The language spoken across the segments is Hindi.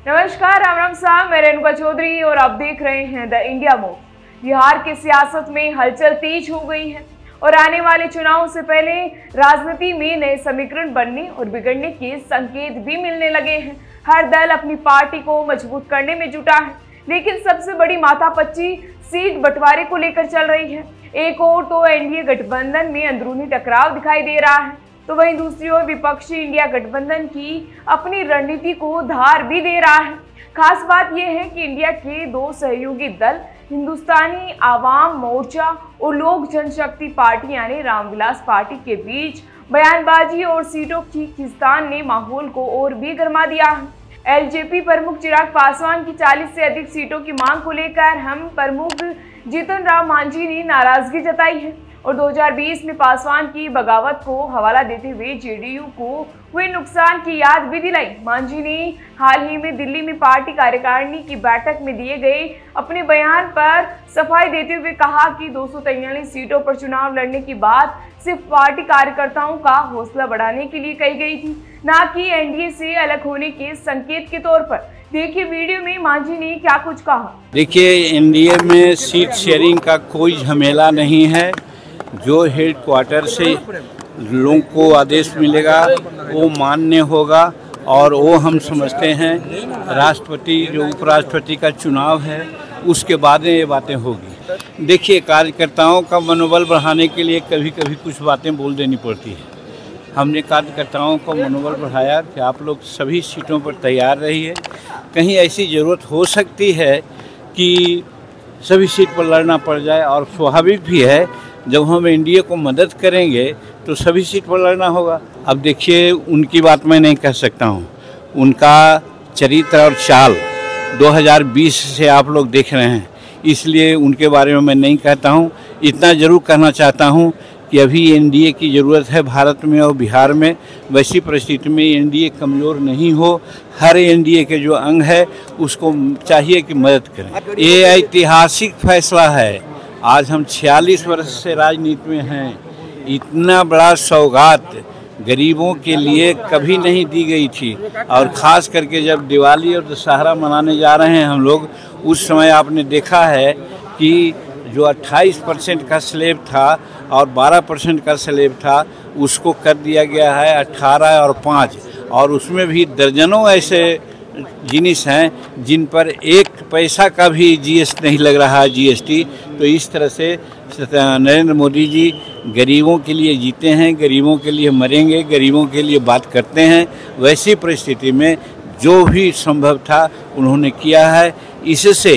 नमस्कार, राम राम साहब, मैं रेणुका चौधरी और आप देख रहे हैं द इंडिया मूव। बिहार की सियासत में हलचल तेज हो गई है और आने वाले चुनाव से पहले राजनीति में नए समीकरण बनने और बिगड़ने के संकेत भी मिलने लगे हैं। हर दल अपनी पार्टी को मजबूत करने में जुटा है, लेकिन सबसे बड़ी माथापच्ची सीट बंटवारे को लेकर चल रही है। एक ओर तो एनडीए गठबंधन में अंदरूनी टकराव दिखाई दे रहा है, तो वहीं दूसरी ओर विपक्षी इंडिया गठबंधन की अपनी रणनीति को धार भी दे रहा है। खास बात यह है कि इंडिया के दो सहयोगी दल हिंदुस्तानी आवाम मोर्चा और लोक जनशक्ति पार्टी यानी रामविलास पार्टी के बीच बयानबाजी और सीटों की खींचतान ने माहौल को और भी गर्मा दिया है। एलजेपी प्रमुख चिराग पासवान की 40 से अधिक सीटों की मांग को लेकर हम प्रमुख जीतन राम मांझी ने नाराजगी जताई है और 2020 में पासवान की बगावत को हवाला देते हुए जेडीयू को हुए नुकसान की याद भी दिलाई। मांझी ने हाल ही में दिल्ली में पार्टी कार्यकारिणी की बैठक में दिए गए अपने बयान पर सफाई देते हुए कहा कि 243 सीटों पर चुनाव लड़ने की बात सिर्फ पार्टी कार्यकर्ताओं का हौसला बढ़ाने के लिए कही गई थी, न कि एनडीए से अलग होने के संकेत के तौर पर। देखिए वीडियो में मांझी ने क्या कुछ कहा। देखिए, एनडीए में सीट शेयरिंग का कोई झमेला नहीं है। जो हेड क्वार्टर से लोगों को आदेश मिलेगा वो मान्य होगा और वो हम समझते हैं राष्ट्रपति जो उपराष्ट्रपति का चुनाव है उसके बाद में ये बातें होगी। देखिए, कार्यकर्ताओं का मनोबल बढ़ाने के लिए कभी कभी कुछ बातें बोल देनी पड़ती है। हमने कार्यकर्ताओं को मनोबल बढ़ाया कि आप लोग सभी सीटों पर तैयार रहिए। कहीं ऐसी ज़रूरत हो सकती है कि सभी सीट पर लड़ना पड़ जाए और स्वाभाविक भी है, जब हम एनडीए को मदद करेंगे तो सभी सीट पर लड़ना होगा। अब देखिए, उनकी बात मैं नहीं कह सकता हूँ, उनका चरित्र और चाल 2020 से आप लोग देख रहे हैं, इसलिए उनके बारे में मैं नहीं कहता हूँ। इतना ज़रूर कहना चाहता हूँ कि अभी एनडीए की ज़रूरत है भारत में और बिहार में। वैसी परिस्थिति में एनडीए कमज़ोर नहीं हो, हर एनडीए के जो अंग है उसको चाहिए कि मदद करें। ये ऐतिहासिक फैसला है। आज हम 46 वर्ष से राजनीति में हैं। इतना बड़ा सौगात गरीबों के लिए कभी नहीं दी गई थी, और ख़ास करके जब दिवाली और दशहरा मनाने जा रहे हैं हम लोग, उस समय आपने देखा है कि जो 28% का स्लेब था और 12% का स्लेब था उसको कर दिया गया है 18 और 5, और उसमें भी दर्जनों ऐसे जिनिस हैं जिन पर एक पैसा का भी जीएसटी नहीं लग रहा है, जीएसटी। तो इस तरह से नरेंद्र मोदी जी गरीबों के लिए जीते हैं, गरीबों के लिए मरेंगे, गरीबों के लिए बात करते हैं। वैसी परिस्थिति में जो भी संभव था उन्होंने किया है। इससे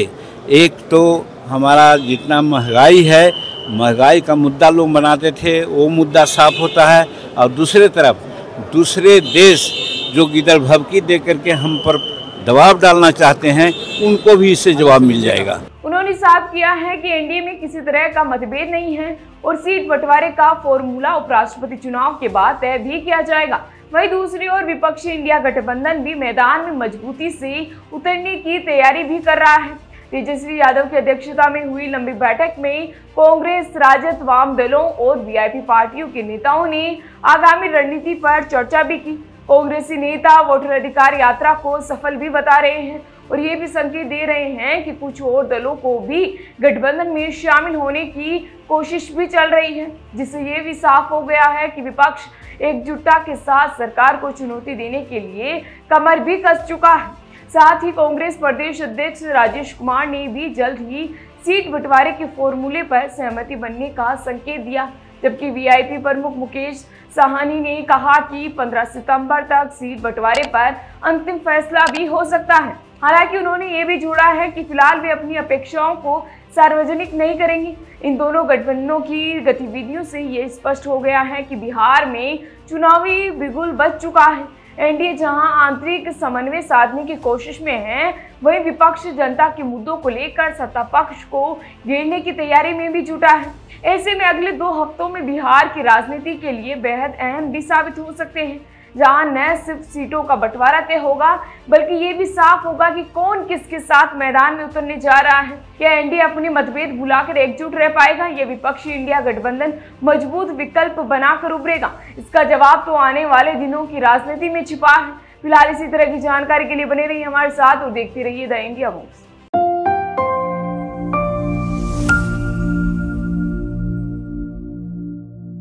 एक तो हमारा जितना महंगाई है, महंगाई का मुद्दा लोग बनाते थे, वो मुद्दा साफ होता है, और दूसरे तरफ दूसरे देश जो गिदड़ भभकी दे करके हम पर दबाव डालना चाहते हैं उनको भी इससे जवाब मिल जाएगा। उन्होंने साफ किया है कि एनडीए में किसी तरह का मतभेद नहीं है और सीट बंटवारे का फॉर्मूला उपराष्ट्रपति चुनाव के बाद तय भी किया जाएगा। वहीं दूसरी ओर विपक्षी इंडिया गठबंधन भी मैदान में मजबूती से उतरने की तैयारी भी कर रहा है। तेजस्वी यादव की अध्यक्षता में हुई लंबी बैठक में कांग्रेस, राजद, वाम दलों और वीआईपी पार्टियों के नेताओं ने आगामी रणनीति पर चर्चा भी की। कांग्रेसी नेता वोटर अधिकार यात्रा को सफल भी बता रहे हैं और ये भी संकेत दे रहे हैं कि कुछ और दलों को भी गठबंधन में शामिल होने की कोशिश भी चल रही है, जिससे ये भी साफ हो गया है कि विपक्ष एकजुटता के साथ सरकार को चुनौती देने के लिए कमर भी कस चुका है। साथ ही कांग्रेस प्रदेश अध्यक्ष राजेश कुमार ने भी जल्द ही सीट बंटवारे के फॉर्मूले पर सहमति बनने का संकेत दिया, जबकि वीआईपी प्रमुख मुकेश साहनी ने कहा कि 15 सितंबर तक सीट बंटवारे पर अंतिम फैसला भी हो सकता है। हालांकि उन्होंने ये भी जोड़ा है कि फिलहाल वे अपनी अपेक्षाओं को सार्वजनिक नहीं करेंगे। इन दोनों गठबंधनों की गतिविधियों से ये स्पष्ट हो गया है कि बिहार में चुनावी बिगुल बज चुका है। एनडीए जहां आंतरिक समन्वय साधने की कोशिश में है, वहीं विपक्ष जनता के मुद्दों को लेकर सत्ता पक्ष को घेरने की तैयारी में भी जुटा है। ऐसे में अगले 2 हफ्तों में बिहार की राजनीति के लिए बेहद अहम भी साबित हो सकते हैं, जहां न सिर्फ सीटों का बंटवारा तय होगा बल्कि ये भी साफ होगा कि कौन किसके साथ मैदान में उतरने जा रहा है। क्या एनडीए अपने मतभेद भुलाकर एकजुट रह पाएगा या विपक्षी इंडिया गठबंधन मजबूत विकल्प बनाकर उभरेगा? इसका जवाब तो आने वाले दिनों की राजनीति में छिपा है। फिलहाल इसी तरह की जानकारी के लिए बने रहिए हमारे साथ और देखते रहिए द इंडिया मूव्स।